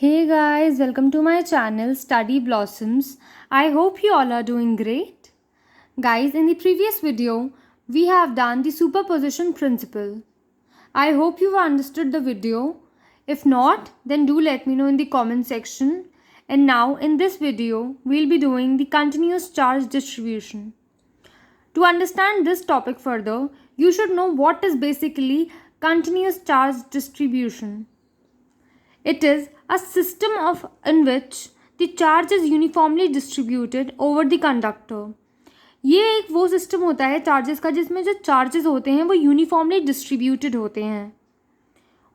Hey guys, welcome to my channel Study Blossoms. I hope you all are doing great. Guys, in the previous video, we have done the superposition principle. I hope you understood the video. If not, then do let me know in the comment section. And now in this video, we'll be doing the continuous charge distribution. To understand this topic further, you should know what is basically continuous charge distribution. It is a system in which the charge is uniformly distributed over the conductor. ये एक वो system होता है charges का जिसमें जो charges होते हैं वो यूनिफॉर्मली डिस्ट्रीब्यूटेड होते हैं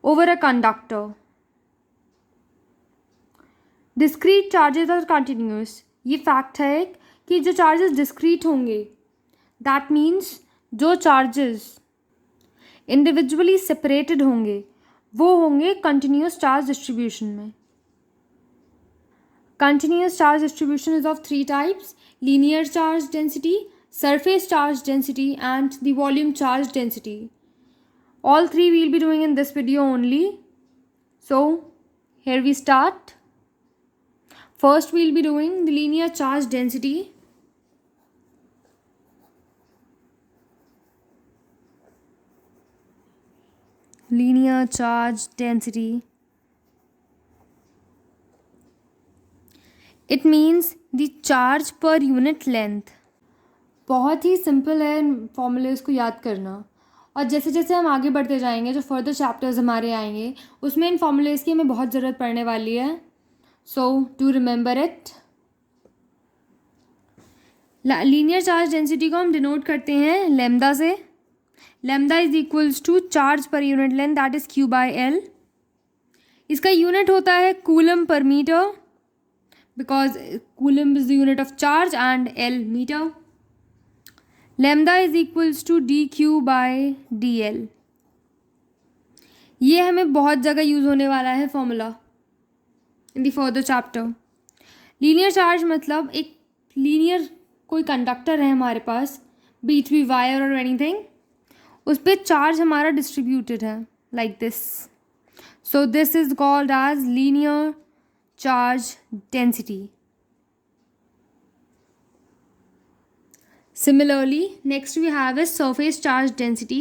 over a conductor. Discrete charges are continuous. ये फैक्ट है कि जो चार्जेस डिस्क्रीट होंगे दैट मीन्स जो चार्जेस इंडिविजुअली सेपरेटेड होंगे वो होंगे कंटिन्यूस चार्ज डिस्ट्रीब्यूशन में. Continuous charge distribution is of three types: linear charge density, surface charge density and the volume charge density. All three we'll be doing in this video only. So here we start. First we'll be doing the linear charge density. Linear charge density. It means the charge per unit length. बहुत ही simple है फॉर्मूले इसको याद करना. और जैसे जैसे हम आगे बढ़ते जाएंगे जो फर्दर चैप्टर्स हमारे आएंगे उसमें इन फॉर्मूलेस की हमें बहुत ज़रूरत पड़ने वाली है. So to remember it. Linear charge density को हम डिनोट करते हैं लैम्डा से. Lambda is equals to charge per unit length that is Q by L. इसका यूनिट होता है coulomb per metre because coulomb is the unit of charge and L metre. Lambda is equals to D Q by d L. ये हमें बहुत जगह use होने वाला है formula in the further chapter. Linear charge मतलब एक लीनियर कोई कंडक्टर है हमारे पास, बी इट बी वायर और एनीथिंग, उस पर चार्ज हमारा डिस्ट्रीब्यूटेड है like this. So this is called as linear charge density. Similarly, next we have is surface charge density.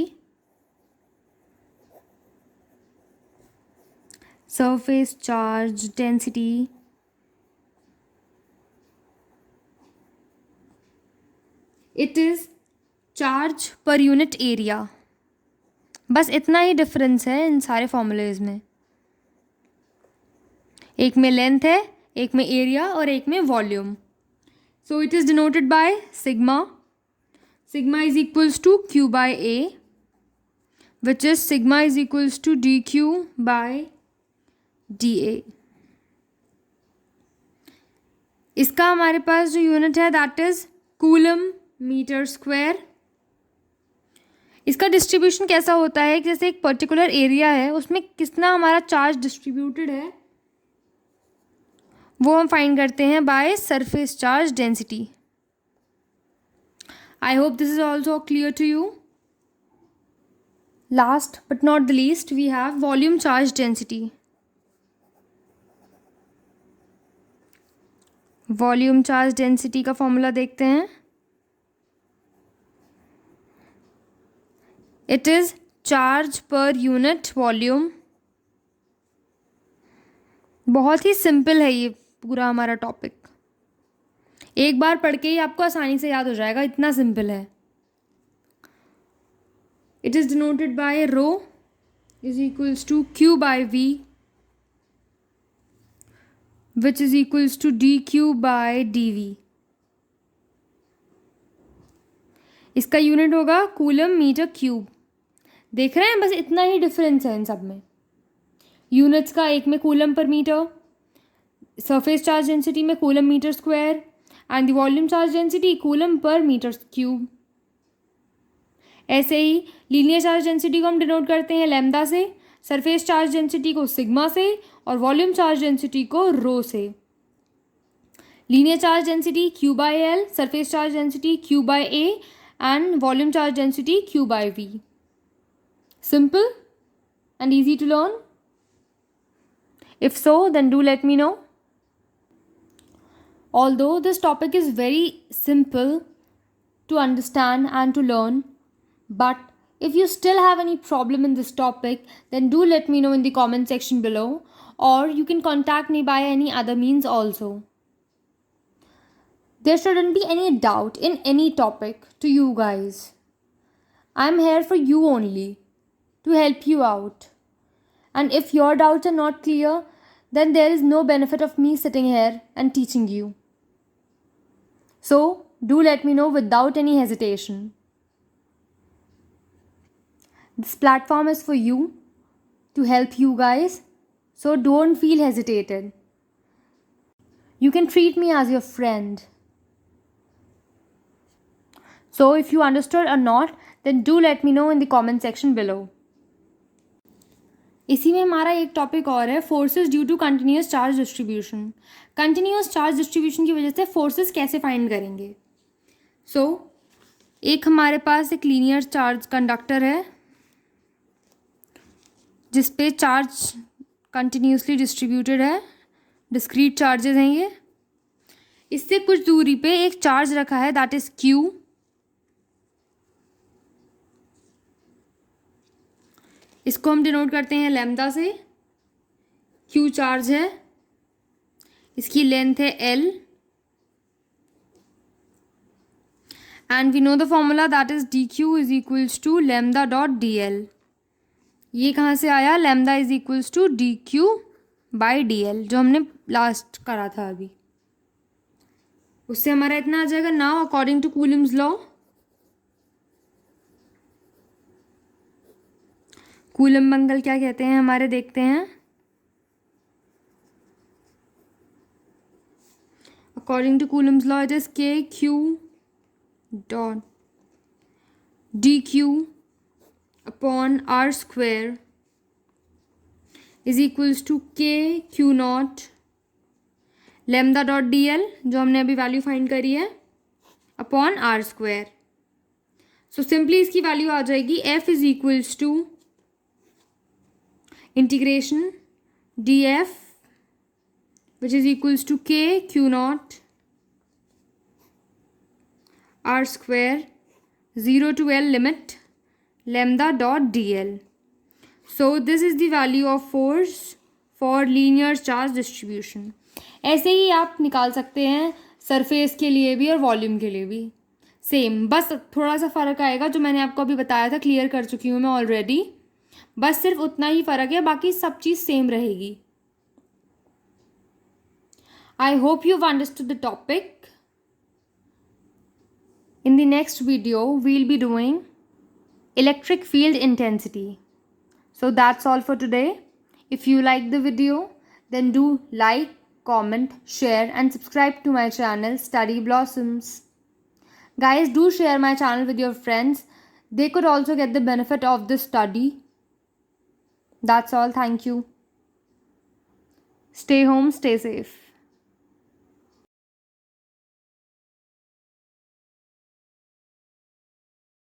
Surface charge density it is charge per unit area. बस इतना ही difference है इन सारे formulas में. एक में length है, एक में एरिया और एक में volume. So it is denoted by sigma. Sigma is equals to Q by A, which is sigma is equals to dQ by dA. इसका हमारे पास जो यूनिट है that is coulomb metre square. इसका डिस्ट्रीब्यूशन कैसा होता है कि जैसे एक पर्टिकुलर एरिया है उसमें कितना हमारा चार्ज डिस्ट्रीब्यूटेड है वो हम फाइंड करते हैं by surface charge density. I hope this is also clear to you. Last but not the least, we have volume charge density. Volume charge density का फॉर्मूला देखते हैं. It is charge per unit volume. बहुत ही simple है ये पूरा हमारा topic. एक बार पढ़ के ही आपको आसानी से याद हो जाएगा, इतना सिंपल है. It is denoted by rho is equals to Q by V which is equals to D Q by D V. इसका यूनिट होगा कूलम मीटर क्यूब. देख रहे हैं, बस इतना ही डिफरेंस है इन सब में. यूनिट्स का एक में coulomb per metre, surface charge density में coulomb metre square and the volume charge density coulomb per metre cube. ऐसे ही लीनियर चार्ज डेंसिटी को हम डिनोट करते हैं लैम्डा से, सरफेस चार्ज डेंसिटी को सिग्मा से और वॉल्यूम चार्ज डेंसिटी को रो से. Linear charge density Q by L, surface charge density Q by A and volume charge density Q by V. Simple and easy to learn. If so, then do let me know. Although this topic is very simple to understand and to learn, but if you still have any problem in this topic, then do let me know in the comment section below, or you can contact me by any other means also. There shouldn't be any doubt in any topic to you guys. I'm here for you only, to help you out. And if your doubts are not clear, then there is no benefit of me sitting here and teaching you. So, do let me know without any hesitation. This platform is for you, to help you guys, so don't feel hesitated. You can treat me as your friend. So if you understood or not, then do let me know in the comment section below. इसी में हमारा एक topic और है, forces due to continuous charge distribution. Continuous charge distribution की वजह से forces कैसे फाइंड करेंगे. एक हमारे पास एक लीनियर चार्ज कंडक्टर है जिस पे चार्ज कंटिन्यूसली डिस्ट्रीब्यूटेड है, डिस्क्रीट चार्जेस हैं ये. इससे कुछ दूरी पे एक चार्ज रखा है, दैट इज क्यू. इसको हम डिनोट करते हैं लैम्डा से. क्यू चार्ज है, इसकी लेंथ है L, and we know the formula that is D Q is equals to lambda dot D L. ये कहाँ से आया, lambda is equals to D Q by D L, जो हमने लास्ट करा था अभी. उससे हमारा इतना आ जाएगा. Now according to Coulomb's law, Coulomb बंगल क्या कहते हैं हमारे, देखते हैं. According to Coulomb's law it is K Q dot d Q upon R square is equals to K Q not lambda dot D L, जो हमने अभी वैल्यू फाइंड करी है, upon R square. So simply इसकी value आ जाएगी F is equals to integration d F which is equals to K Q not R square 0 to L limit lambda dot dl. So this is the value of force for linear charge distribution. ऐसे ही आप निकाल सकते हैं surface के लिए भी और volume के लिए भी. सेम, बस थोड़ा सा फ़र्क आएगा जो मैंने आपको अभी बताया था, क्लियर कर चुकी हूँ मैं ऑलरेडी. बस सिर्फ उतना ही फ़र्क है, बाकी सब चीज़ सेम रहेगी. I hope you have understood the topic. In the next video, we'll be doing electric field intensity. So that's all for today. If you like the video, then do like, comment, share and subscribe to my channel Study Blossoms. Guys, do share my channel with your friends. They could also get the benefit of this study. That's all. Thank you. Stay home, stay safe.